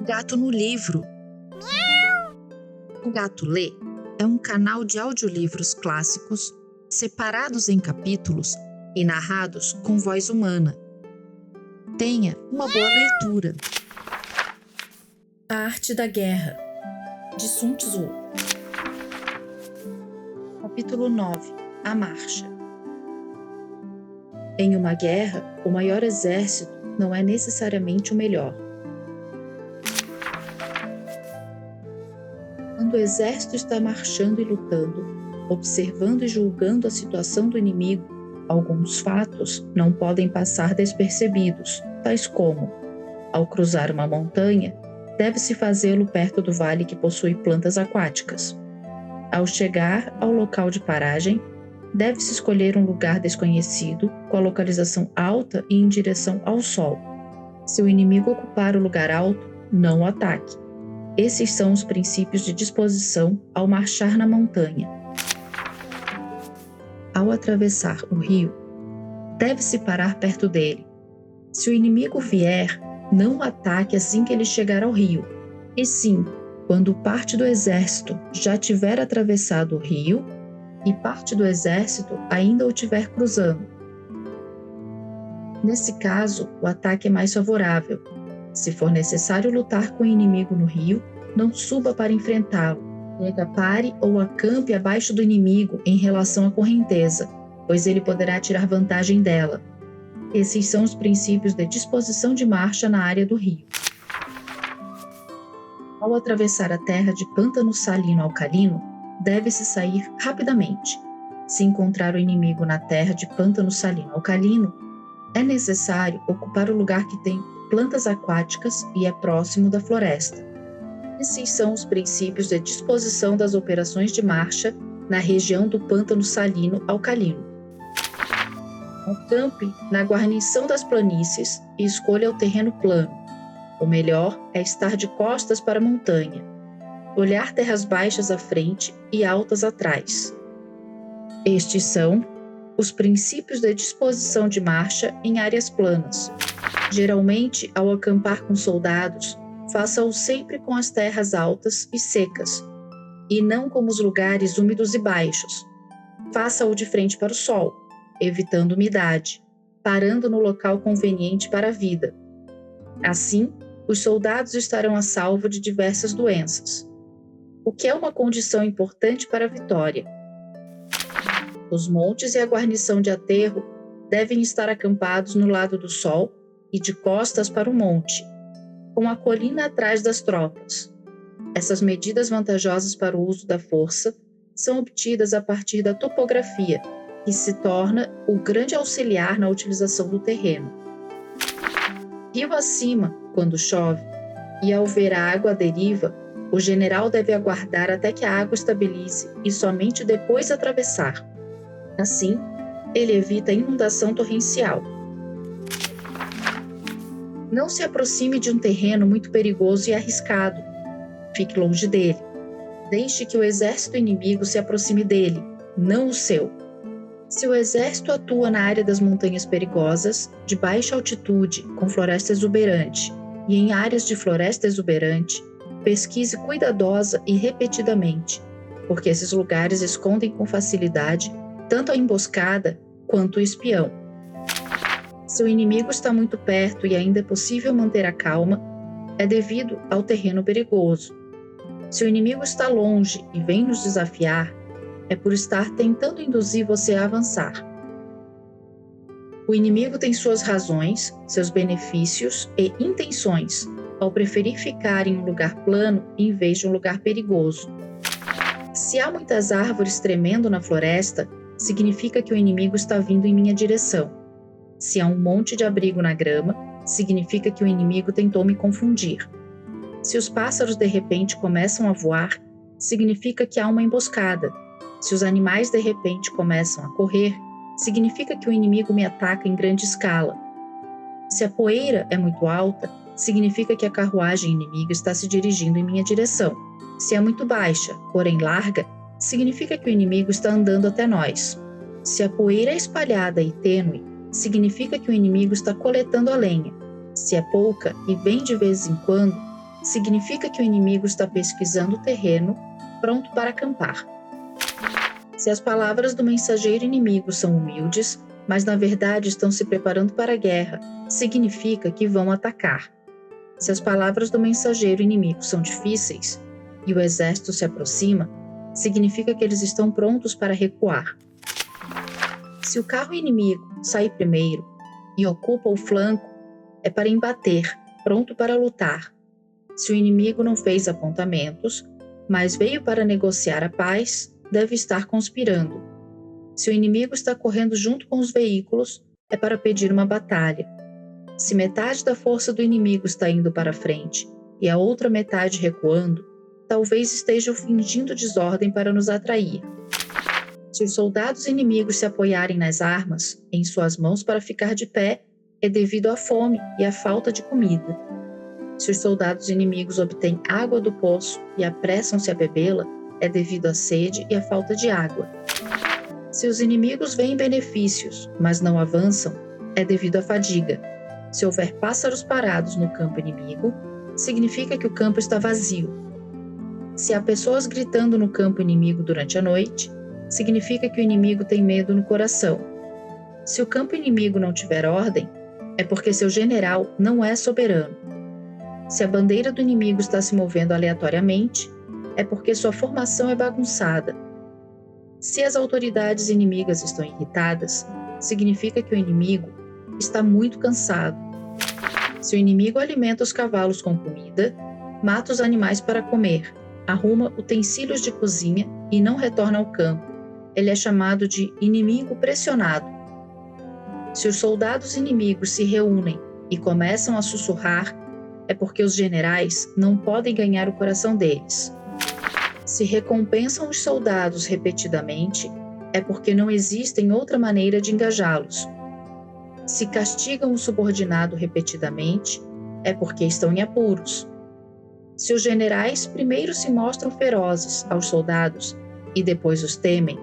Gato no Livro. O Gato Lê é um canal de audiolivros clássicos separados em capítulos e narrados com voz humana. Tenha uma boa leitura. A Arte da Guerra, de Sun Tzu. Capítulo 9. A Marcha. Em uma guerra, o maior exército não é necessariamente o melhor. Quando o exército está marchando e lutando, observando e julgando a situação do inimigo, alguns fatos não podem passar despercebidos, tais como: ao cruzar uma montanha, deve-se fazê-lo perto do vale que possui plantas aquáticas. Ao chegar ao local de paragem, deve-se escolher um lugar desconhecido, com a localização alta e em direção ao sol. Se o inimigo ocupar o lugar alto, não o ataque. Esses são os princípios de disposição ao marchar na montanha. Ao atravessar o rio, deve-se parar perto dele. Se o inimigo vier, não o ataque assim que ele chegar ao rio, e sim, quando parte do exército já tiver atravessado o rio e parte do exército ainda o tiver cruzando. Nesse caso, o ataque é mais favorável. Se for necessário lutar com o inimigo no rio, não suba para enfrentá-lo. Pare ou acampe abaixo do inimigo em relação à correnteza, pois ele poderá tirar vantagem dela. Esses são os princípios de disposição de marcha na área do rio. Ao atravessar a terra de pântano salino-alcalino, deve-se sair rapidamente. Se encontrar o inimigo na terra de pântano salino-alcalino, é necessário ocupar o lugar que tem plantas aquáticas e é próximo da floresta. Esses são os princípios de disposição das operações de marcha na região do pântano salino-alcalino. Acampe na guarnição das planícies e escolha o terreno plano. O melhor é estar de costas para a montanha, olhar terras baixas à frente e altas atrás. Estes são os princípios de disposição de marcha em áreas planas. Geralmente, ao acampar com soldados, faça-o sempre com as terras altas e secas, e não com os lugares úmidos e baixos. Faça-o de frente para o sol, evitando umidade, parando no local conveniente para a vida. Assim, os soldados estarão a salvo de diversas doenças, o que é uma condição importante para a vitória. Os montes e a guarnição de aterro devem estar acampados no lado do sol e de costas para o monte, com a colina atrás das tropas. Essas medidas vantajosas para o uso da força são obtidas a partir da topografia, que se torna o grande auxiliar na utilização do terreno. Rio acima, quando chove, e ao ver a água à deriva, o general deve aguardar até que a água estabilize e somente depois atravessar. Assim, ele evita a inundação torrencial. Não se aproxime de um terreno muito perigoso e arriscado. Fique longe dele. Deixe que o exército inimigo se aproxime dele, não o seu. Se o exército atua na área das montanhas perigosas, de baixa altitude, com floresta exuberante, e em áreas de floresta exuberante, pesquise cuidadosa e repetidamente, porque esses lugares escondem com facilidade tanto a emboscada quanto o espião. Se o inimigo está muito perto e ainda é possível manter a calma, é devido ao terreno perigoso. Se o inimigo está longe e vem nos desafiar, é por estar tentando induzir você a avançar. O inimigo tem suas razões, seus benefícios e intenções, ao preferir ficar em um lugar plano em vez de um lugar perigoso. Se há muitas árvores tremendo na floresta, significa que o inimigo está vindo em minha direção. Se há um monte de abrigo na grama, significa que o inimigo tentou me confundir. Se os pássaros de repente começam a voar, significa que há uma emboscada. Se os animais de repente começam a correr, significa que o inimigo me ataca em grande escala. Se a poeira é muito alta, significa que a carruagem inimiga está se dirigindo em minha direção. Se é muito baixa, porém larga, significa que o inimigo está andando até nós. Se a poeira é espalhada e tênue, significa que o inimigo está coletando a lenha. Se é pouca e vem de vez em quando, significa que o inimigo está pesquisando o terreno, pronto para acampar. Se as palavras do mensageiro inimigo são humildes, mas na verdade estão se preparando para a guerra, significa que vão atacar. Se as palavras do mensageiro inimigo são difíceis e o exército se aproxima, significa que eles estão prontos para recuar. Se o carro inimigo sai primeiro e ocupa o flanco, é para embater, pronto para lutar. Se o inimigo não fez apontamentos, mas veio para negociar a paz, deve estar conspirando. Se o inimigo está correndo junto com os veículos, é para pedir uma batalha. Se metade da força do inimigo está indo para frente e a outra metade recuando, talvez estejam fingindo desordem para nos atrair. Se os soldados inimigos se apoiarem nas armas em suas mãos para ficar de pé, é devido à fome e à falta de comida. Se os soldados inimigos obtêm água do poço e apressam-se a bebê-la, é devido à sede e à falta de água. Se os inimigos veem benefícios, mas não avançam, é devido à fadiga. Se houver pássaros parados no campo inimigo, significa que o campo está vazio. Se há pessoas gritando no campo inimigo durante a noite, significa que o inimigo tem medo no coração. Se o campo inimigo não tiver ordem, é porque seu general não é soberano. Se a bandeira do inimigo está se movendo aleatoriamente, é porque sua formação é bagunçada. Se as autoridades inimigas estão irritadas, significa que o inimigo está muito cansado. Se o inimigo alimenta os cavalos com comida, mata os animais para comer, arruma utensílios de cozinha e não retorna ao campo, ele é chamado de inimigo pressionado. Se os soldados inimigos se reúnem e começam a sussurrar, é porque os generais não podem ganhar o coração deles. Se recompensam os soldados repetidamente, é porque não existe outra maneira de engajá-los. Se castigam o subordinado repetidamente, é porque estão em apuros. Se os generais primeiro se mostram ferozes aos soldados e depois os temem,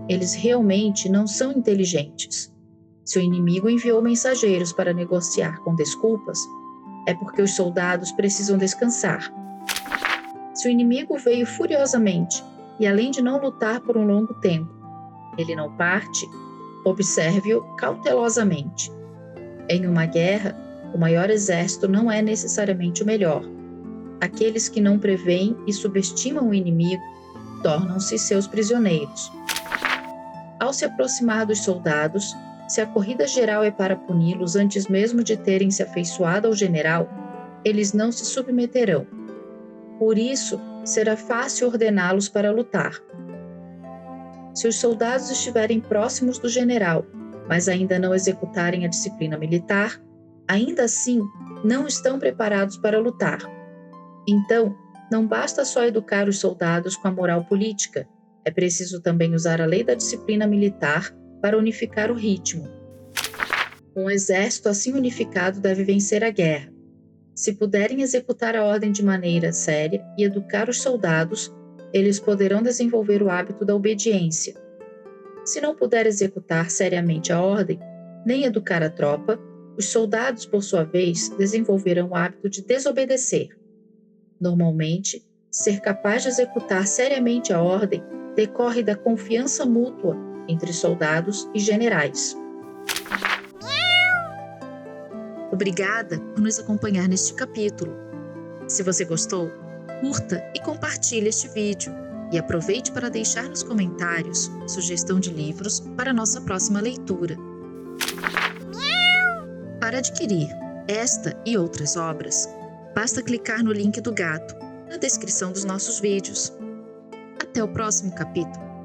eles realmente não são inteligentes. Se o inimigo enviou mensageiros para negociar com desculpas, é porque os soldados precisam descansar. Se o inimigo veio furiosamente e, além de não lutar por um longo tempo, ele não parte, observe-o cautelosamente. Em uma guerra, o maior exército não é necessariamente o melhor. Aqueles que não preveem e subestimam o inimigo tornam-se seus prisioneiros. Ao se aproximar dos soldados, se a corrida geral é para puni-los antes mesmo de terem se afeiçoado ao general, eles não se submeterão. Por isso, será fácil ordená-los para lutar. Se os soldados estiverem próximos do general, mas ainda não executarem a disciplina militar, ainda assim não estão preparados para lutar. Então, não basta só educar os soldados com a moral política, é preciso também usar a lei da disciplina militar para unificar o ritmo. Um exército assim unificado deve vencer a guerra. Se puderem executar a ordem de maneira séria e educar os soldados, eles poderão desenvolver o hábito da obediência. Se não puder executar seriamente a ordem, nem educar a tropa, os soldados, por sua vez, desenvolverão o hábito de desobedecer. Normalmente, ser capaz de executar seriamente a ordem decorre da confiança mútua entre soldados e generais. Obrigada por nos acompanhar neste capítulo. Se você gostou, curta e compartilhe este vídeo e aproveite para deixar nos comentários sugestão de livros para a nossa próxima leitura. Para adquirir esta e outras obras, basta clicar no link do gato na descrição dos nossos vídeos. Até o próximo capítulo.